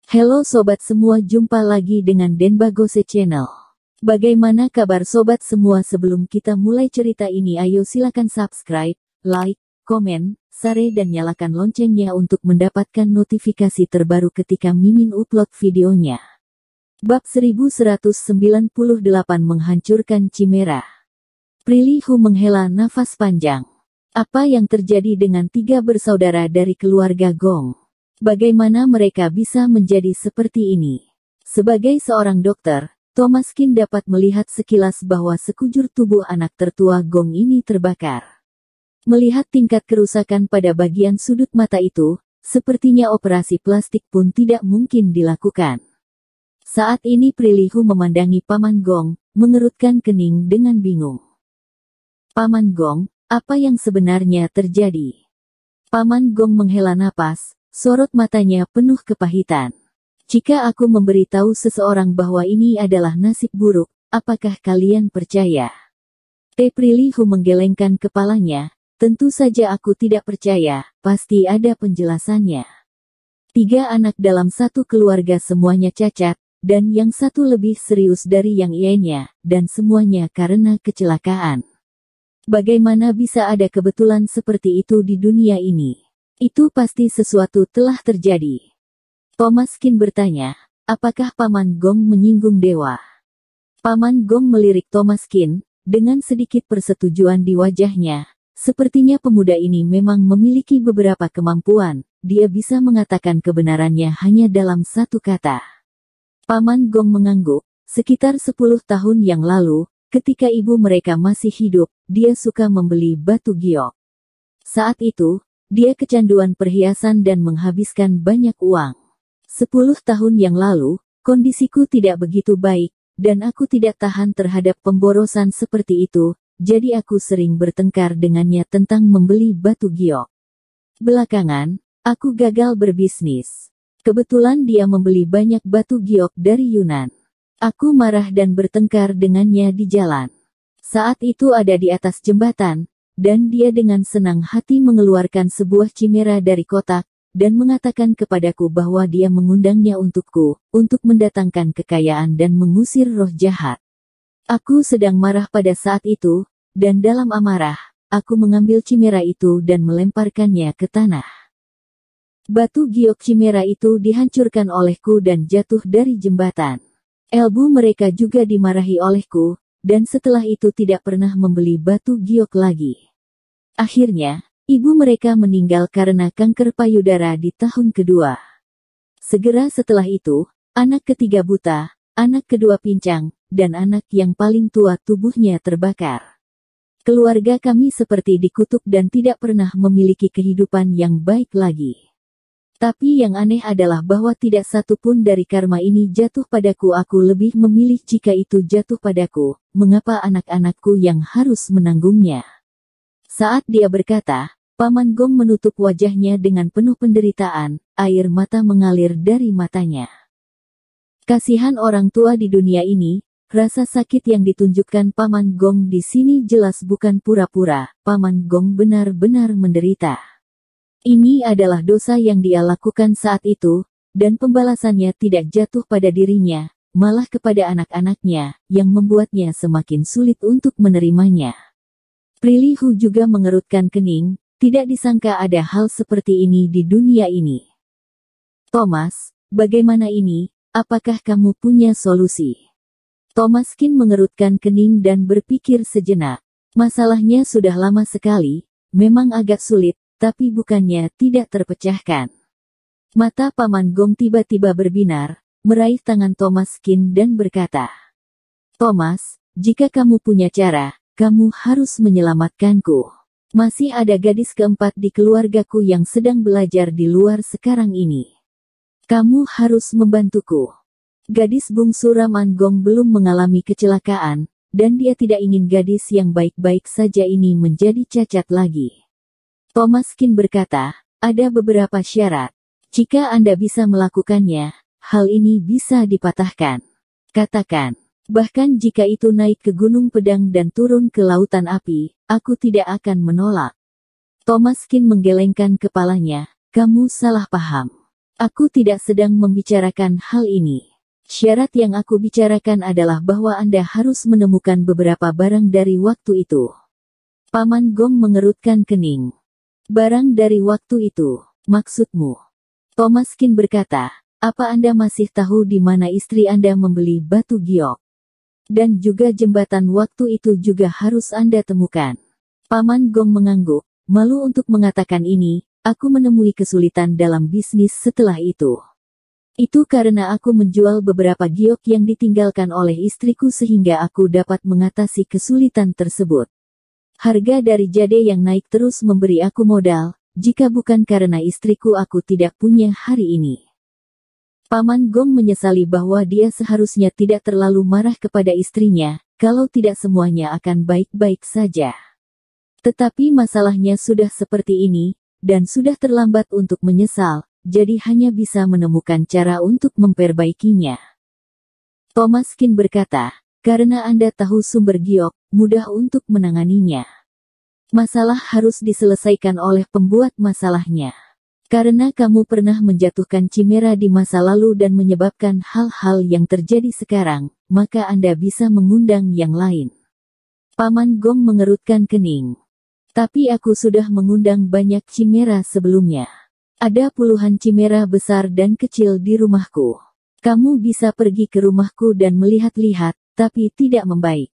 Halo sobat semua, jumpa lagi dengan Denbagose Channel. Bagaimana kabar sobat semua? Sebelum kita mulai cerita ini, ayo silakan subscribe, like, komen, share dan nyalakan loncengnya untuk mendapatkan notifikasi terbaru ketika Mimin upload videonya. Bab 1198 menghancurkan Chimera. Prilly Hu menghela nafas panjang. Apa yang terjadi dengan tiga bersaudara dari keluarga Gong? Bagaimana mereka bisa menjadi seperti ini? Sebagai seorang dokter, Thomas Qin dapat melihat sekilas bahwa sekujur tubuh anak tertua Gong ini terbakar. Melihat tingkat kerusakan pada bagian sudut mata itu, sepertinya operasi plastik pun tidak mungkin dilakukan. Saat ini Prilly Hu memandangi Paman Gong, mengerutkan kening dengan bingung. Paman Gong, apa yang sebenarnya terjadi? Paman Gong menghela napas. Sorot matanya penuh kepahitan. Jika aku memberitahu seseorang bahwa ini adalah nasib buruk, apakah kalian percaya? Prilly Hu menggelengkan kepalanya. Tentu saja aku tidak percaya, pasti ada penjelasannya. Tiga anak dalam satu keluarga semuanya cacat, dan yang satu lebih serius dari yang lainnya, dan semuanya karena kecelakaan. Bagaimana bisa ada kebetulan seperti itu di dunia ini? Itu pasti sesuatu telah terjadi. Thomas Qin bertanya, apakah Paman Gong menyinggung dewa? Paman Gong melirik Thomas Qin, dengan sedikit persetujuan di wajahnya. Sepertinya pemuda ini memang memiliki beberapa kemampuan, dia bisa mengatakan kebenarannya hanya dalam satu kata. Paman Gong mengangguk, sekitar 10 tahun yang lalu, ketika ibu mereka masih hidup, dia suka membeli batu giok. Saat itu, dia kecanduan perhiasan dan menghabiskan banyak uang. 10 tahun yang lalu, kondisiku tidak begitu baik, dan aku tidak tahan terhadap pemborosan seperti itu, jadi aku sering bertengkar dengannya tentang membeli batu giok. Belakangan, aku gagal berbisnis. Kebetulan dia membeli banyak batu giok dari Yunan. Aku marah dan bertengkar dengannya di jalan. Saat itu ada di atas jembatan, dan dia dengan senang hati mengeluarkan sebuah chimera dari kotak, dan mengatakan kepadaku bahwa dia mengundangnya untukku, untuk mendatangkan kekayaan dan mengusir roh jahat. Aku sedang marah pada saat itu, dan dalam amarah, aku mengambil chimera itu dan melemparkannya ke tanah. Batu giok chimera itu dihancurkan olehku dan jatuh dari jembatan. Elbu mereka juga dimarahi olehku, dan setelah itu tidak pernah membeli batu giok lagi. Akhirnya, ibu mereka meninggal karena kanker payudara di tahun kedua. Segera setelah itu, anak ketiga buta, anak kedua pincang, dan anak yang paling tua tubuhnya terbakar. Keluarga kami seperti dikutuk dan tidak pernah memiliki kehidupan yang baik lagi. Tapi yang aneh adalah bahwa tidak satu pun dari karma ini jatuh padaku. Aku lebih memilih jika itu jatuh padaku, mengapa anak-anakku yang harus menanggungnya? Saat dia berkata, Paman Gong menutup wajahnya dengan penuh penderitaan, air mata mengalir dari matanya. Kasihan orang tua di dunia ini, rasa sakit yang ditunjukkan Paman Gong di sini jelas bukan pura-pura, Paman Gong benar-benar menderita. Ini adalah dosa yang dia lakukan saat itu, dan pembalasannya tidak jatuh pada dirinya, malah kepada anak-anaknya, yang membuatnya semakin sulit untuk menerimanya. Prilly Hu juga mengerutkan kening, tidak disangka ada hal seperti ini di dunia ini. Thomas, bagaimana ini, apakah kamu punya solusi? Thomas Qin mengerutkan kening dan berpikir sejenak. Masalahnya sudah lama sekali, memang agak sulit, tapi bukannya tidak terpecahkan. Mata Paman Gong tiba-tiba berbinar, meraih tangan Thomas Qin dan berkata, Thomas, jika kamu punya cara, kamu harus menyelamatkanku. Masih ada gadis keempat di keluargaku yang sedang belajar di luar sekarang ini. Kamu harus membantuku. Gadis bungsu Raman Gong belum mengalami kecelakaan, dan dia tidak ingin gadis yang baik-baik saja ini menjadi cacat lagi. Thomas Qin berkata, ada beberapa syarat. Jika Anda bisa melakukannya, hal ini bisa dipatahkan. Katakan. Bahkan jika itu naik ke Gunung Pedang dan turun ke Lautan Api, aku tidak akan menolak. Thomas Qin menggelengkan kepalanya, kamu salah paham. Aku tidak sedang membicarakan hal ini. Syarat yang aku bicarakan adalah bahwa Anda harus menemukan beberapa barang dari waktu itu. Paman Gong mengerutkan kening. Barang dari waktu itu, maksudmu? Thomas Qin berkata, apa Anda masih tahu di mana istri Anda membeli batu giok? Dan juga jembatan waktu itu juga harus Anda temukan. Paman Gong mengangguk, malu untuk mengatakan ini, aku menemui kesulitan dalam bisnis setelah itu. Itu karena aku menjual beberapa giok yang ditinggalkan oleh istriku sehingga aku dapat mengatasi kesulitan tersebut. Harga dari jade yang naik terus memberi aku modal, jika bukan karena istriku aku tidak punya hari ini. Paman Gong menyesali bahwa dia seharusnya tidak terlalu marah kepada istrinya, kalau tidak semuanya akan baik-baik saja. Tetapi masalahnya sudah seperti ini, dan sudah terlambat untuk menyesal, jadi hanya bisa menemukan cara untuk memperbaikinya. Thomas Qin berkata, karena Anda tahu sumber giok, mudah untuk menanganinya. Masalah harus diselesaikan oleh pembuat masalahnya. Karena kamu pernah menjatuhkan Chimera di masa lalu dan menyebabkan hal-hal yang terjadi sekarang, maka Anda bisa mengundang yang lain. Paman Gong mengerutkan kening. Tapi aku sudah mengundang banyak Chimera sebelumnya. Ada puluhan Chimera besar dan kecil di rumahku. Kamu bisa pergi ke rumahku dan melihat-lihat, tapi tidak membaik.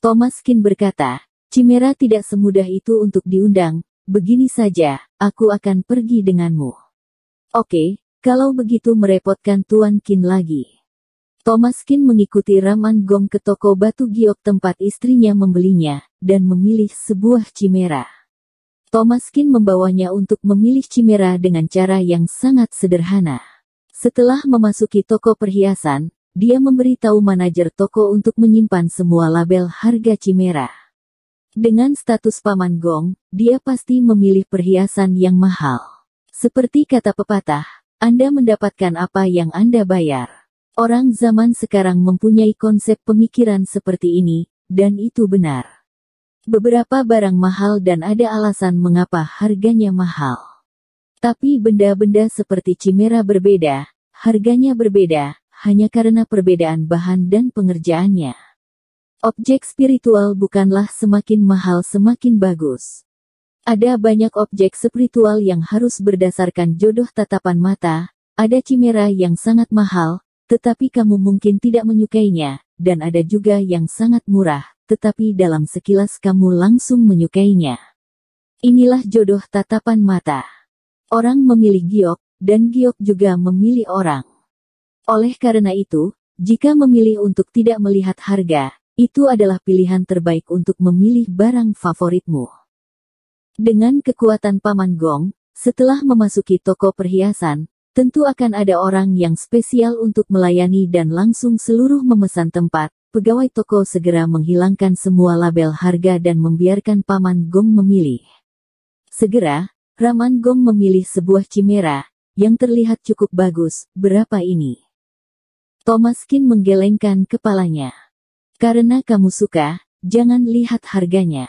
Thomas Qin berkata, Chimera tidak semudah itu untuk diundang. Begini saja, aku akan pergi denganmu. Oke, kalau begitu merepotkan Tuan Qin lagi. Thomas Qin mengikuti Raman Gong ke toko batu giok tempat istrinya membelinya, dan memilih sebuah Chimera. Thomas Qin membawanya untuk memilih Chimera dengan cara yang sangat sederhana. Setelah memasuki toko perhiasan, dia memberitahu manajer toko untuk menyimpan semua label harga Chimera. Dengan status Paman Gong, dia pasti memilih perhiasan yang mahal. Seperti kata pepatah, Anda mendapatkan apa yang Anda bayar. Orang zaman sekarang mempunyai konsep pemikiran seperti ini, dan itu benar. Beberapa barang mahal dan ada alasan mengapa harganya mahal. Tapi benda-benda seperti Chimera berbeda, harganya berbeda, hanya karena perbedaan bahan dan pengerjaannya. Objek spiritual bukanlah semakin mahal semakin bagus. Ada banyak objek spiritual yang harus berdasarkan jodoh tatapan mata, ada Chimera yang sangat mahal, tetapi kamu mungkin tidak menyukainya, dan ada juga yang sangat murah, tetapi dalam sekilas kamu langsung menyukainya. Inilah jodoh tatapan mata. Orang memilih giok, dan giok juga memilih orang. Oleh karena itu, jika memilih untuk tidak melihat harga, itu adalah pilihan terbaik untuk memilih barang favoritmu. Dengan kekuatan Paman Gong, setelah memasuki toko perhiasan, tentu akan ada orang yang spesial untuk melayani dan langsung seluruh memesan tempat. Pegawai toko segera menghilangkan semua label harga dan membiarkan Paman Gong memilih. Segera, Raman Gong memilih sebuah Chimera, yang terlihat cukup bagus. Berapa ini? Thomas Qin menggelengkan kepalanya. Karena kamu suka, jangan lihat harganya.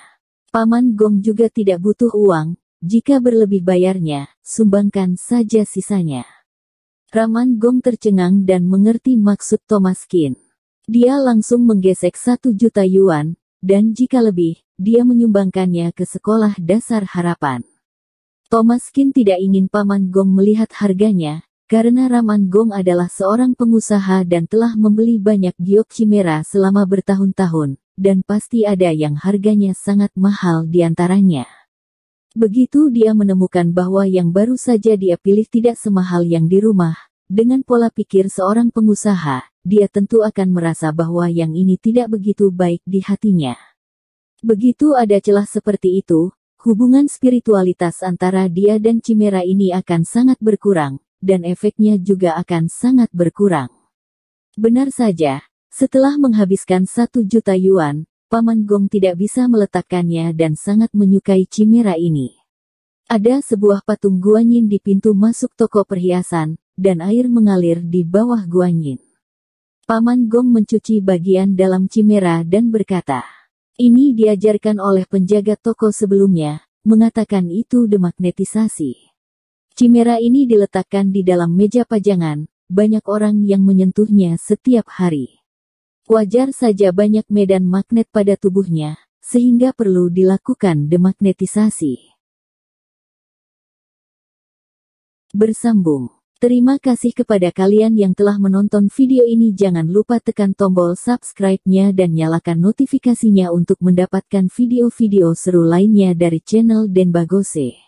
Paman Gong juga tidak butuh uang, jika berlebih bayarnya, sumbangkan saja sisanya. Raman Gong tercengang dan mengerti maksud Thomas Qin. Dia langsung menggesek 1 juta yuan, dan jika lebih, dia menyumbangkannya ke sekolah dasar harapan. Thomas Qin tidak ingin Paman Gong melihat harganya, karena Raman Gong adalah seorang pengusaha dan telah membeli banyak giok Chimera selama bertahun-tahun, dan pasti ada yang harganya sangat mahal di antaranya. Begitu dia menemukan bahwa yang baru saja dia pilih tidak semahal yang di rumah, dengan pola pikir seorang pengusaha, dia tentu akan merasa bahwa yang ini tidak begitu baik di hatinya. Begitu ada celah seperti itu, hubungan spiritualitas antara dia dan Chimera ini akan sangat berkurang, dan efeknya juga akan sangat berkurang. Benar saja, setelah menghabiskan 1 juta yuan, Paman Gong tidak bisa meletakkannya dan sangat menyukai Chimera ini. Ada sebuah patung Guanyin di pintu masuk toko perhiasan, dan air mengalir di bawah Guanyin. Paman Gong mencuci bagian dalam Chimera dan berkata, ini diajarkan oleh penjaga toko sebelumnya, mengatakan itu demagnetisasi. Chimera ini diletakkan di dalam meja pajangan, banyak orang yang menyentuhnya setiap hari. Wajar saja banyak medan magnet pada tubuhnya, sehingga perlu dilakukan demagnetisasi. Bersambung. Terima kasih kepada kalian yang telah menonton video ini. Jangan lupa tekan tombol subscribe-nya dan nyalakan notifikasinya untuk mendapatkan video-video seru lainnya dari channel Denbagose.